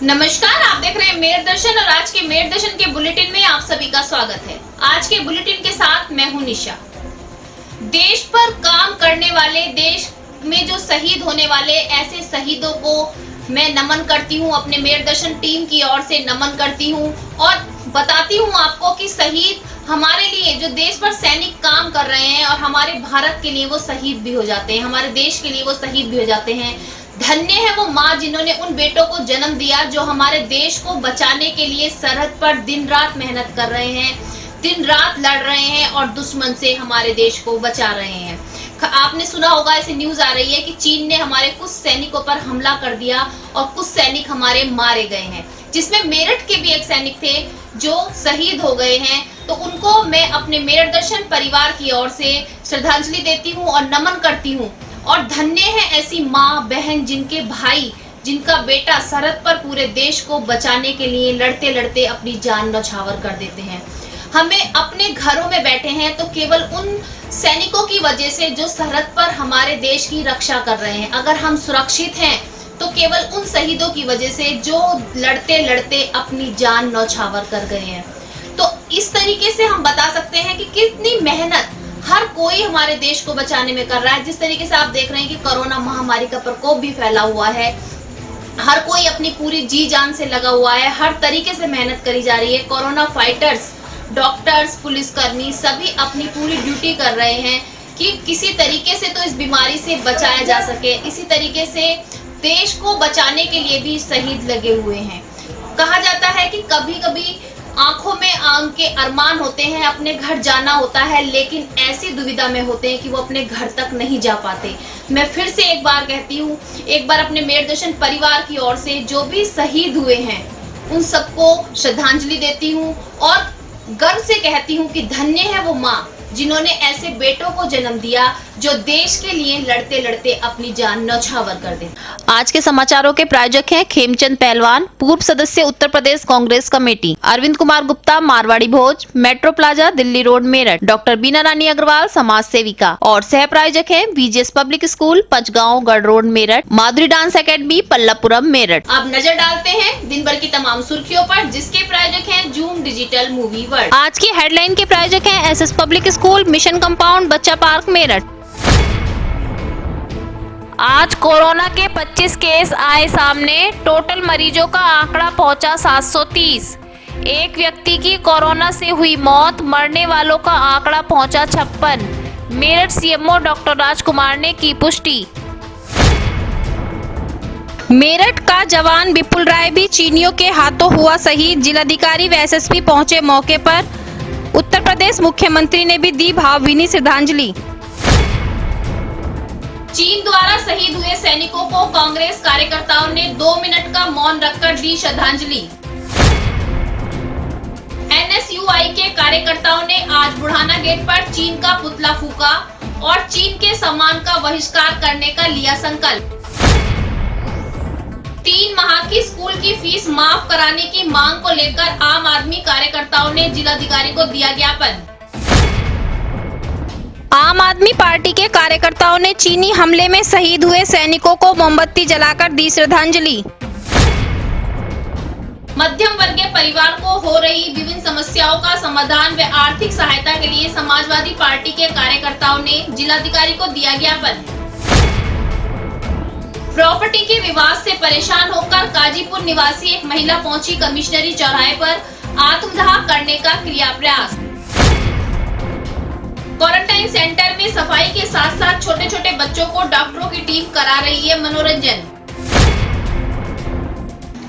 नमस्कार, आप देख रहे हैं मेर दर्शन और आज के मेर दर्शन के बुलेटिन में आप सभी का स्वागत है। आज के बुलेटिन के साथ मैं हूं निशा। देश पर काम करने वाले, देश में जो शहीद होने वाले ऐसे शहीदों को मैं नमन करती हूं, अपने मेर दर्शन टीम की ओर से नमन करती हूं और बताती हूं आपको कि शहीद हमारे लिए, जो देश पर सैनिक काम कर रहे हैं और हमारे भारत के लिए वो शहीद भी हो जाते हैं, हमारे देश के लिए वो शहीद भी हो जाते हैं। धन्य है वो माँ जिन्होंने उन बेटों को जन्म दिया जो हमारे देश को बचाने के लिए सरहद पर दिन रात मेहनत कर रहे हैं, दिन रात लड़ रहे हैं और दुश्मन से हमारे देश को बचा रहे हैं। आपने सुना होगा, ऐसी न्यूज आ रही है कि चीन ने हमारे कुछ सैनिकों पर हमला कर दिया और कुछ सैनिक हमारे मारे गए हैं, जिसमें मेरठ के भी एक सैनिक थे जो शहीद हो गए हैं। तो उनको मैं अपने मेरठ दर्शन परिवार की ओर से श्रद्धांजलि देती हूँ और नमन करती हूँ। और धन्य है ऐसी माँ बहन जिनके भाई, जिनका बेटा सरहद पर पूरे देश को बचाने के लिए लड़ते लड़ते अपनी जान न्यौछावर कर देते हैं। हमें अपने घरों में बैठे हैं तो केवल उन सैनिकों की वजह से जो सरहद पर हमारे देश की रक्षा कर रहे हैं। अगर हम सुरक्षित हैं तो केवल उन शहीदों की वजह से जो लड़ते लड़ते अपनी जान न्यौछावर कर गए हैं। तो इस तरीके से हम बता सकते हैं कि कितनी मेहनत हर कोई हमारे देश को बचाने में कर रहा है। जिस तरीके से आप देख रहे हैं कि कोरोना महामारी का प्रकोप भी फैला हुआ है, हर कोई अपनी पूरी जी जान से लगा हुआ है, हर तरीके से मेहनत करी जा रही है। कोरोना फाइटर्स, डॉक्टर्स, पुलिसकर्मी सभी अपनी पूरी ड्यूटी कर रहे हैं कि किसी तरीके से तो इस बीमारी से बचाया जा सके। इसी तरीके से देश को बचाने के लिए भी शहीद लगे हुए हैं। कहा जाता है कि कभी कभी आंखों में आंख के अरमान होते हैं, अपने घर जाना होता है, लेकिन ऐसी दुविधा में होते हैं कि वो अपने घर तक नहीं जा पाते। मैं फिर से एक बार कहती हूँ, एक बार अपने मेर दर्शन परिवार की ओर से जो भी शहीद हुए हैं उन सबको श्रद्धांजलि देती हूँ और गर्व से कहती हूँ कि धन्य है वो माँ जिन्होंने ऐसे बेटों को जन्म दिया जो देश के लिए लड़ते लड़ते अपनी जान न्यौछावर कर दे। आज के समाचारों के प्रायोजक हैं खेमचंद पहलवान, पूर्व सदस्य Uttar Pradesh Congress committee, Arvind Kumar Gupta, Marwari Bhoj, metro plaza, Delhi road, Meerut, doctor Bina Rani Agarwal, समाज सेविका, और सह प्रायोजक हैं VGS पब्लिक स्कूल, पंचगांव, गढ़ रोड, मेरठ, माधुरी डांस एकेडमी, पल्लवपुरम, मेरठ। अब नजर डालते हैं दिन भर की तमाम सुर्खियों पर, जिसके प्रायोजक हैं जूम डिजिटल मूवी वर्ल्ड। आज की हेडलाइन के प्रायोजक हैं SS public school, mission compound, बच्चा पार्क, मेरठ। आज कोरोना के 25 केस आए सामने, टोटल मरीजों का आंकड़ा पहुंचा 730। एक व्यक्ति की कोरोना से हुई मौत, मरने वालों का आंकड़ा पहुंचा 56। मेरठ CMO डॉक्टर राजकुमार ने की पुष्टि। मेरठ का जवान विपुल राय भी चीनियों के हाथों हुआ शहीद, जिलाधिकारी व SSP पहुंचे मौके पर। उत्तर प्रदेश मुख्यमंत्री ने भी दी भावभीनी श्रद्धांजलि। चीन द्वारा शहीद हुए सैनिकों को कांग्रेस कार्यकर्ताओं ने 2 मिनट का मौन रखकर दी श्रद्धांजलि। NSUI के कार्यकर्ताओं ने आज बुढ़ाना गेट पर चीन का पुतला फूका और चीन के सम्मान का बहिष्कार करने का लिया संकल्प। 3 माह की स्कूल की फीस माफ कराने की मांग को लेकर आम आदमी कार्यकर्ताओं ने जिलाधिकारी को दिया ज्ञापन। आम आदमी पार्टी के कार्यकर्ताओं ने चीनी हमले में शहीद हुए सैनिकों को मोमबत्ती जलाकर दी श्रद्धांजलि। मध्यम वर्गीय परिवार को हो रही विभिन्न समस्याओं का समाधान व आर्थिक सहायता के लिए समाजवादी पार्टी के कार्यकर्ताओं ने जिलाधिकारी को दिया ज्ञापन। प्रॉपर्टी के विवाद से परेशान होकर काजीपुर निवासी एक महिला पहुंची कमिश्नरी चौराहे पर आत्मदाह करने का किया प्रयास। क्वारंटाइन सेंटर में सफाई के साथ साथ छोटे छोटे बच्चों को डॉक्टरों की टीम करा रही है मनोरंजन।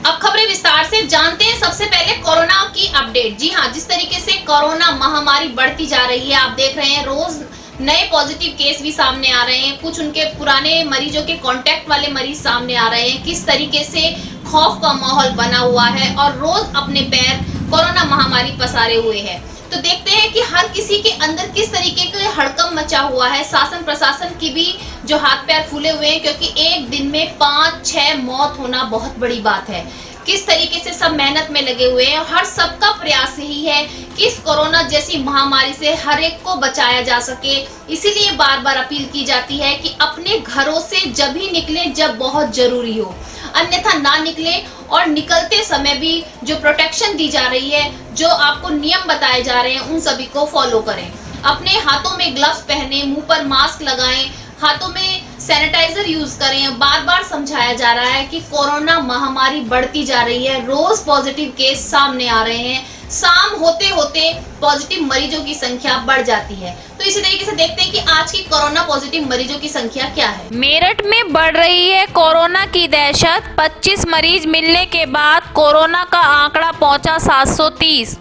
अब खबरें विस्तार से जानते हैं। सबसे पहले कोरोना की अपडेट। जी हाँ, जिस तरीके से कोरोना महामारी बढ़ती जा रही है, आप देख रहे हैं रोज नए पॉजिटिव केस भी सामने आ रहे हैं, कुछ उनके पुराने मरीजों के कांटेक्ट वाले मरीज सामने आ रहे हैं। किस तरीके से खौफ का माहौल बना हुआ है और रोज अपने पैर कोरोना महामारी पसारे हुए है। तो देखते हैं कि हर किसी के अंदर किस तरीके का हड़कंप मचा हुआ है। शासन प्रशासन की भी जो हाथ पैर फूले हुए हैं, क्योंकि एक दिन में 5-6 मौत होना बहुत बड़ी बात है। किस तरीके से सब मेहनत में लगे हुए हैं। हर सबका प्रयास यही है कि इस कोरोना जैसी महामारी से हर एक को बचाया जा सके। इसीलिए बार बार अपील की जाती है कि अपने घरों से जब ही निकलें जब बहुत जरूरी हो, अन्यथा ना निकलें। और निकलते समय भी जो प्रोटेक्शन दी जा रही है, जो आपको नियम बताए जा रहे हैं, उन सभी को फॉलो करें। अपने हाथों में ग्लव्स पहने, मुंह पर मास्क लगाएं, हाथों में सैनिटाइजर यूज करें। बार बार समझाया जा रहा है कि कोरोना महामारी बढ़ती जा रही है, रोज पॉजिटिव केस सामने आ रहे हैं, शाम होते होते पॉजिटिव मरीजों की संख्या बढ़ जाती है। तो इसी तरीके से देखते हैं कि आज की कोरोना पॉजिटिव मरीजों की संख्या क्या है। मेरठ में बढ़ रही है कोरोना की दहशत। 25 मरीज मिलने के बाद कोरोना का आंकड़ा पहुंचा 730।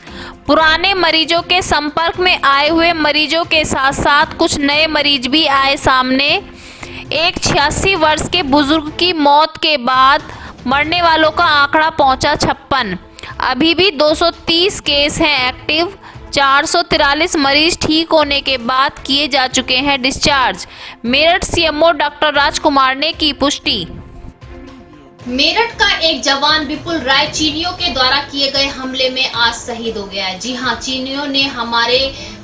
पुराने मरीजों के संपर्क में आए हुए मरीजों के साथ साथ कुछ नए मरीज भी आए सामने। एक 86 वर्ष के बुजुर्ग की मौत के बाद मरने वालों का आंकड़ा पहुंचा 56। अभी भी 230 केस हैं एक्टिव। 443 मरीज ठीक होने के बाद किए जा चुके हैं डिस्चार्ज। मेरठ सीएमओ डॉक्टर राजकुमार ने की पुष्टि। मेरठ का एक जवान विपुल राय चीनियों के द्वारा किए गए हमले में आज शहीद हो गया है। जी हां, चीनियों ने हमारे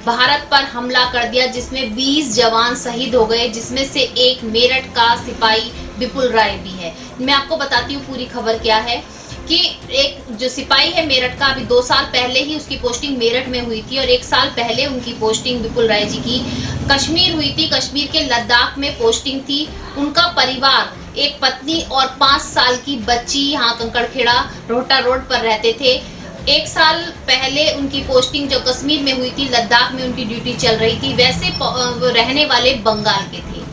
भारत पर हमला कर दिया, जिसमें 20 जवान शहीद हो गए, जिसमें से एक मेरठ का सिपाही विपुल राय भी है। मैं आपको बताती हूँ पूरी खबर क्या है कि एक जो सिपाही है मेरठ का, अभी 2 साल पहले ही उसकी पोस्टिंग मेरठ में हुई थी और 1 साल पहले उनकी पोस्टिंग विपुल राय जी की कश्मीर हुई थी। कश्मीर के लद्दाख में पोस्टिंग थी। उनका परिवार, एक पत्नी और 5 साल की बच्ची यहाँ कंकड़खेड़ा रोहटा रोड पर रहते थे। 1 साल पहले उनकी पोस्टिंग जो कश्मीर में हुई थी, लद्दाख में उनकी ड्यूटी चल रही थी। वैसे रहने वाले बंगाल के थे।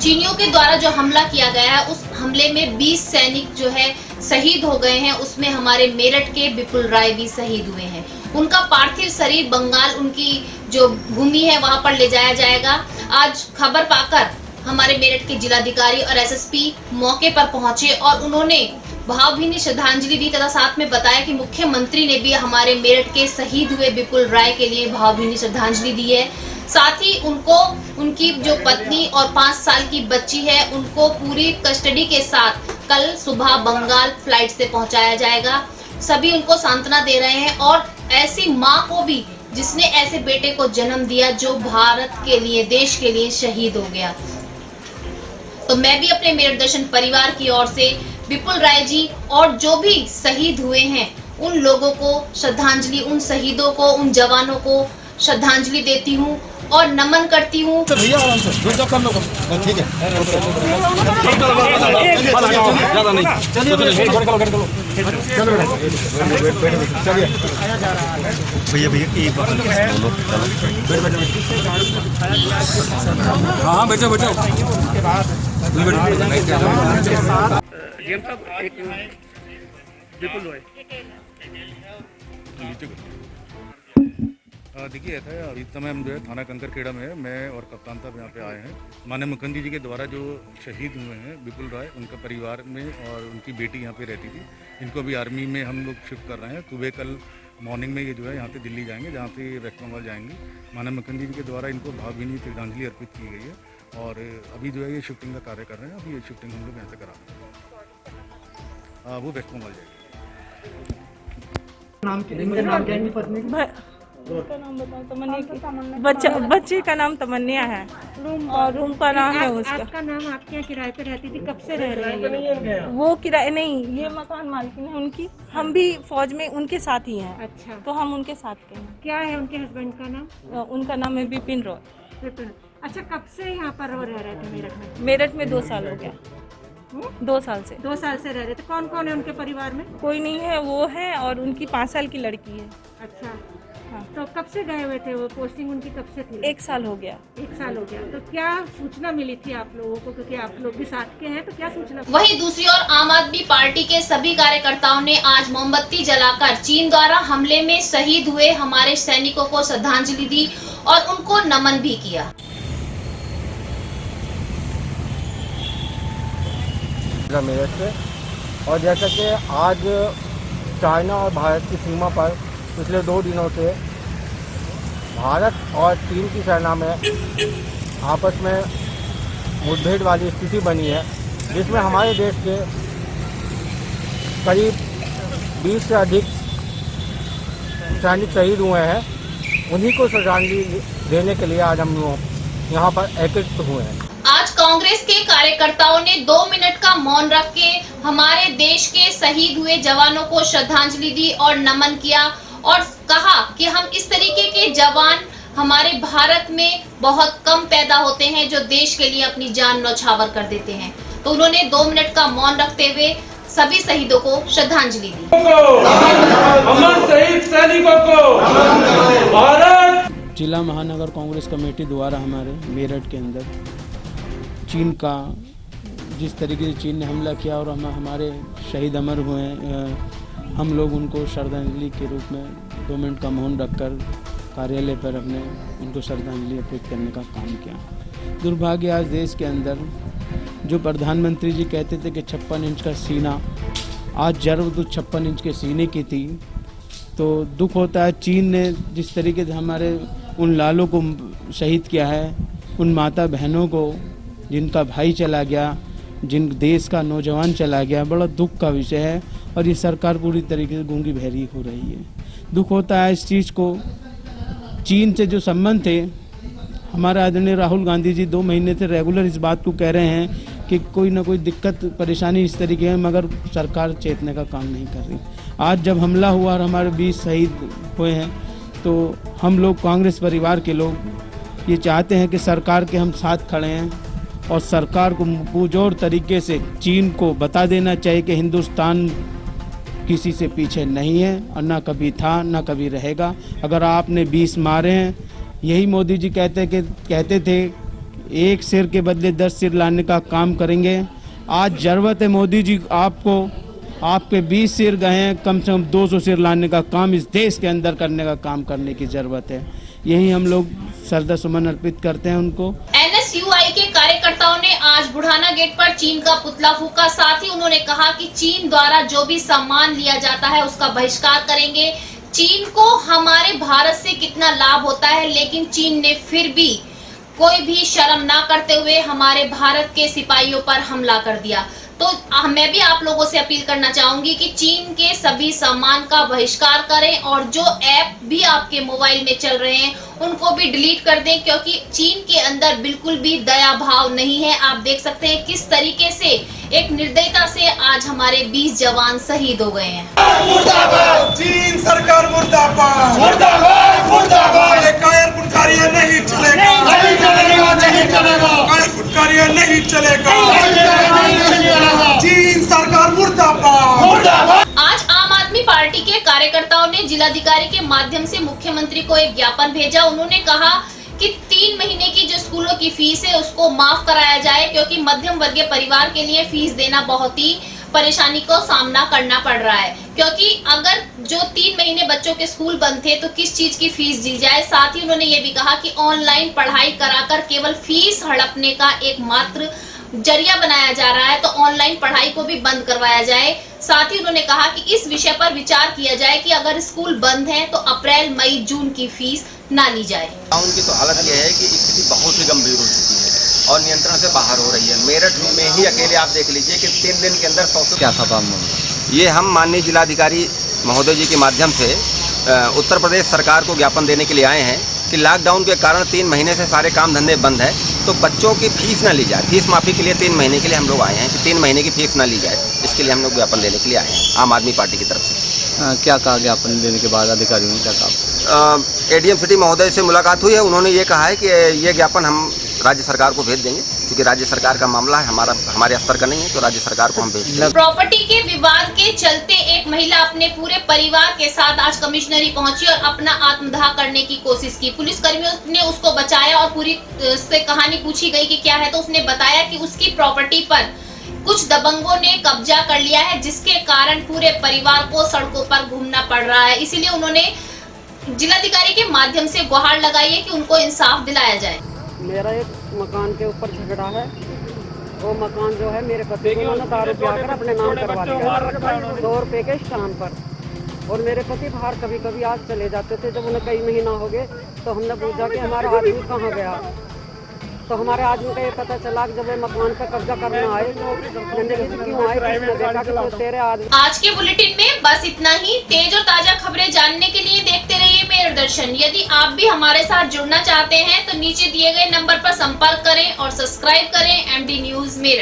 चीनियों के द्वारा जो हमला किया गया है, उस हमले में 20 सैनिक जो है शहीद हो गए हैं। उसमें हमारे मेरठ के विपुल राय भी शहीद हुए हैं। उनका पार्थिव शरीर बंगाल, उनकी जो भूमि है, वहां पर ले जाया जाएगा। आज खबर पाकर हमारे मेरठ के जिलाधिकारी और एसएसपी मौके पर पहुंचे और उन्होंने भावभीनी श्रद्धांजलि दी तथा साथ में बताया कि मुख्यमंत्री ने भी हमारे मेरठ के शहीद हुए विपुल राय के लिए भावभीनी श्रद्धांजलि दी है। साथ ही उनको, उनकी जो पत्नी और 5 साल की बच्ची है, उनको पूरी कस्टडी के साथ कल सुबह बंगाल फ्लाइट से पहुंचाया जाएगा। सभी उनको सांत्वना दे रहे हैं और ऐसी माँ को भी जिसने ऐसे बेटे को जन्म दिया जो भारत के लिए, देश के लिए शहीद हो गया। तो मैं भी अपने मेरठ दर्शन परिवार की ओर से विपुल राय जी और जो भी शहीद हुए हैं उन लोगों को श्रद्धांजलि, उन शहीदों को, उन जवानों को श्रद्धांजलि देती हूँ और नमन करती हूँ। भैया आराम से ठीक है, ज़्यादा नहीं, चलिए भैया एक बात बोलो। हाँ बैठो बैठो। देखिए ऐसा है, इस समय हम जो है थाना कंकड़खेड़ा में है, मैं और कप्तान साहब यहाँ पे आए हैं। माननीय मुख्यमंत्री जी के द्वारा जो शहीद हुए हैं विपुल राय, उनका परिवार में और उनकी बेटी यहाँ पे रहती थी, इनको अभी आर्मी में हम लोग शिफ्ट कर रहे हैं। सुबह कल मॉर्निंग में ये जो है यहाँ से दिल्ली जाएंगे, जहाँ से वेस्ट बंगाल जाएंगे। माननीय मुख्यमंत्री जी के द्वारा इनको भावभीनी श्रद्धांजलि अर्पित की गई है और अभी जो है ये शिफ्टिंग का कार्य कर रहे हैं। अभी ये शिफ्टिंग हम लोग यहाँ से करा रहे हैं, वो वेस्ट बंगाल जाएगी। का नाम बताओ। तमन्या, बच्चे का नाम तमन्या है और रूम का नाम है उसका। आपका नाम, आपके यहाँ किराए पे रहती थी, कब से रह रहे हैं? वो किराए नहीं, ये मकान मालकिन है उनकी। हम भी फौज में उनके साथ ही हैं। अच्छा, तो हम उनके साथ के हैं। क्या है उनके हस्बैंड का नाम? उनका नाम है बिपिन रॉय। विपिन। अच्छा, कब से यहाँ पर रह रहे थे मेरठ में? मेरठ में 2 साल हो गया। 2 साल से। 2 साल से रह रहे थे। कौन कौन है उनके परिवार में? कोई नहीं है, वो है और उनकी 5 साल की लड़की है। अच्छा, हाँ। तो कब से गए हुए थे? वो पोस्टिंग उनकी कब से थी? 1 साल हो गया। 1 साल हो गया। तो क्या सूचना मिली थी आप लोगों को, क्योंकि आप लोग भी साथ के हैं, तो क्या सूचना? वहीं दूसरी ओर आम आदमी पार्टी के सभी कार्यकर्ताओं ने आज मोमबत्ती जलाकर चीन द्वारा हमले में शहीद हुए हमारे सैनिकों को श्रद्धांजलि दी और उनको नमन भी किया। मेरठ से, और जैसा कि आज चाइना और भारत की सीमा पर पिछले 2 दिनों से भारत और चीन की सेना में आपस में मुठभेड़ वाली स्थिति बनी है, जिसमें हमारे देश के करीब 20 से अधिक सैनिक शहीद हुए हैं, उन्हीं को श्रद्धांजलि देने के लिए आज हम लोग यहाँ पर एकत्रित हुए हैं। आज कांग्रेस के कार्यकर्ताओं ने 2 मिनट का मौन रख के हमारे देश के शहीद हुए जवानों को श्रद्धांजलि दी और नमन किया और कहा कि हम इस तरीके के जवान हमारे भारत में बहुत कम पैदा होते हैं जो देश के लिए अपनी जान न्यौछावर कर देते हैं। तो उन्होंने 2 मिनट का मौन रखते हुए सभी शहीदों को श्रद्धांजलि दी। अमर शहीद सैनिकों को भारत। जिला महानगर कांग्रेस कमेटी द्वारा हमारे मेरठ के अंदर चीन का जिस तरीके से चीन ने हमला किया और हमारे शहीद अमर हुए, हम लोग उनको श्रद्धांजलि के रूप में 2 मिनट का मौन रखकर कार्यालय पर अपने उनको श्रद्धांजलि अर्पित करने का काम किया। दुर्भाग्य आज देश के अंदर जो प्रधानमंत्री जी कहते थे कि 56 इंच का सीना, आज जरूर तो 56 इंच के सीने की थी। तो दुख होता है चीन ने जिस तरीके से हमारे उन लालों को शहीद किया है, उन माता बहनों को जिनका भाई चला गया, जिन देश का नौजवान चला गया, बड़ा दुख का विषय है और ये सरकार पूरी तरीके से गूंगी बहरी हो रही है। दुख होता है इस चीज़ को। चीन से जो संबंध थे, हमारा आदरणीय राहुल गांधी जी 2 महीने से रेगुलर इस बात को कह रहे हैं कि कोई ना कोई दिक्कत परेशानी इस तरीके है, मगर सरकार चेतने का काम नहीं कर रही। आज जब हमला हुआ और हमारे 20 शहीद हुए हैं, तो हम लोग कांग्रेस परिवार के लोग ये चाहते हैं कि सरकार के हम साथ खड़े हैं और सरकार को पुरजोर तरीके से चीन को बता देना चाहिए कि हिंदुस्तान किसी से पीछे नहीं है और ना कभी था ना कभी रहेगा। अगर आपने 20 मारे हैं, यही मोदी जी कहते थे एक सिर के बदले 10 सिर लाने का काम करेंगे। आज ज़रूरत है मोदी जी आपको, आपके 20 सिर गए हैं, कम से कम 200 सिर लाने का काम इस देश के अंदर करने का काम करने की ज़रूरत है। यही हम लोग श्रद्धा सुमन अर्पित करते हैं उनको। NSUI के कार्यकर्ताओं ने आज बुढ़ाना गेट पर चीन का पुतला फूंका। साथ ही उन्होंने कहा कि चीन द्वारा जो भी सामान लिया जाता है उसका बहिष्कार करेंगे। चीन को हमारे भारत से कितना लाभ होता है, लेकिन चीन ने फिर भी कोई भी शर्म ना करते हुए हमारे भारत के सिपाहियों पर हमला कर दिया। तो मैं भी आप लोगों से अपील करना चाहूंगी कि चीन के सभी सामान का बहिष्कार करें और जो ऐप भी आपके मोबाइल में चल रहे हैं उनको भी डिलीट कर दें, क्योंकि चीन के अंदर बिल्कुल भी दया भाव नहीं है। आप देख सकते हैं किस तरीके से एक निर्दयता से आज हमारे 20 जवान शहीद हो गए हैं। मुर्दाबाद चीन सरकार, मुर्दाबाद मुर्दाबाद मुर्दाबाद। कायर पुटकारी नहीं चलेगा, नहीं चलेगा, नहीं चलेगा। कायर पुटकारी नहीं चलेगा, नहीं चलेगा। चीन सरकार मुर्दाबाद मुर्दाबाद। आज आम आदमी पार्टी के कार्यकर्ताओं ने जिलाधिकारी के माध्यम से मुख्यमंत्री को एक ज्ञापन भेजा। उन्होंने कहा कि 3 महीने की जो स्कूलों की फीस है उसको माफ कराया जाए, क्योंकि मध्यम वर्गीय परिवार के लिए फीस देना बहुत ही परेशानी को सामना करना पड़ रहा है। क्योंकि अगर जो 3 महीने बच्चों के स्कूल बंद थे तो किस चीज की फीस दी जाए। साथ ही उन्होंने ये भी कहा कि ऑनलाइन पढ़ाई कराकर केवल फीस हड़पने का एकमात्र जरिया बनाया जा रहा है, तो ऑनलाइन पढ़ाई को भी बंद करवाया जाए। साथ ही उन्होंने कहा कि इस विषय पर विचार किया जाए कि अगर स्कूल बंद है तो अप्रैल, मई, जून की फीस ना ली जाए। उनकी तो हालत यह है कि स्थिति बहुत ही गंभीर हो चुकी है और नियंत्रण से बाहर हो रही है। मेरठ में ही अकेले आप देख लीजिए कि 3 दिन के अंदर 100 क्या था ये हम माननीय जिलाधिकारी महोदय जी के माध्यम से उत्तर प्रदेश सरकार को ज्ञापन देने के लिए आए हैं कि लॉकडाउन के कारण 3 महीने से सारे काम धंधे बंद है, तो बच्चों की फीस ना ली जाए। फीस माफ़ी के लिए 3 महीने के लिए हम लोग आए हैं कि 3 महीने की फीस ना ली जाए, इसके लिए हम लोग ज्ञापन देने के लिए आए हैं आम आदमी पार्टी की तरफ से। क्या कहा ज्ञापन देने के बाद अधिकारियों ने क्या कहा? ADM सिटी महोदय से मुलाकात हुई है, उन्होंने ये कहा है कि ये ज्ञापन हम राज्य सरकार को भेज देंगे, क्योंकि राज्य सरकार का मामला है, हमारे स्तर का नहीं है, तो राज्य सरकार को हम भेज देंगे। प्रॉपर्टी के विवाद के चलते एक महिला अपने पूरे परिवार के साथ आज कमिश्नरी पहुंची और अपना आत्मदाह करने की कोशिश की। पुलिस कर्मियों ने उसको बचाया और पूरी से कहानी पूछी गई कि क्या है, तो उसने बताया कि उसकी प्रॉपर्टी पर कुछ दबंगों ने कब्जा कर लिया है, जिसके कारण पूरे परिवार को सड़कों पर घूमना पड़ रहा है। इसीलिए उन्होंने जिलाधिकारी के माध्यम से गुहार लगाई है कि उनको इंसाफ दिलाया जाए। मेरा एक मकान के ऊपर झगड़ा है, वो मकान जो है मेरे पति को उन्होंने दारू पिलाकर अपने नाम करवा दिया 100 रुपये के स्टाम्प पर। और मेरे पति बाहर कभी कभी आज चले जाते थे। जब उन्हें कई महीना हो गए तो हमने पूछा कि हमारा आदमी कहाँ गया, तो हमारे आदमी का ये पता चला कि जब वे मकान पे कब्जा करने आए जिंदगी से क्यों आए, किसने देखा कि तो तेरे आदमी। आज के बुलेटिन में बस इतना ही। तेज और ताजा खबरें जानने के लिए देखते रहिए मेरठ दर्शन। यदि आप भी हमारे साथ जुड़ना चाहते हैं तो नीचे दिए गए नंबर पर संपर्क करें और सब्सक्राइब करें MD न्यूज मेरठ।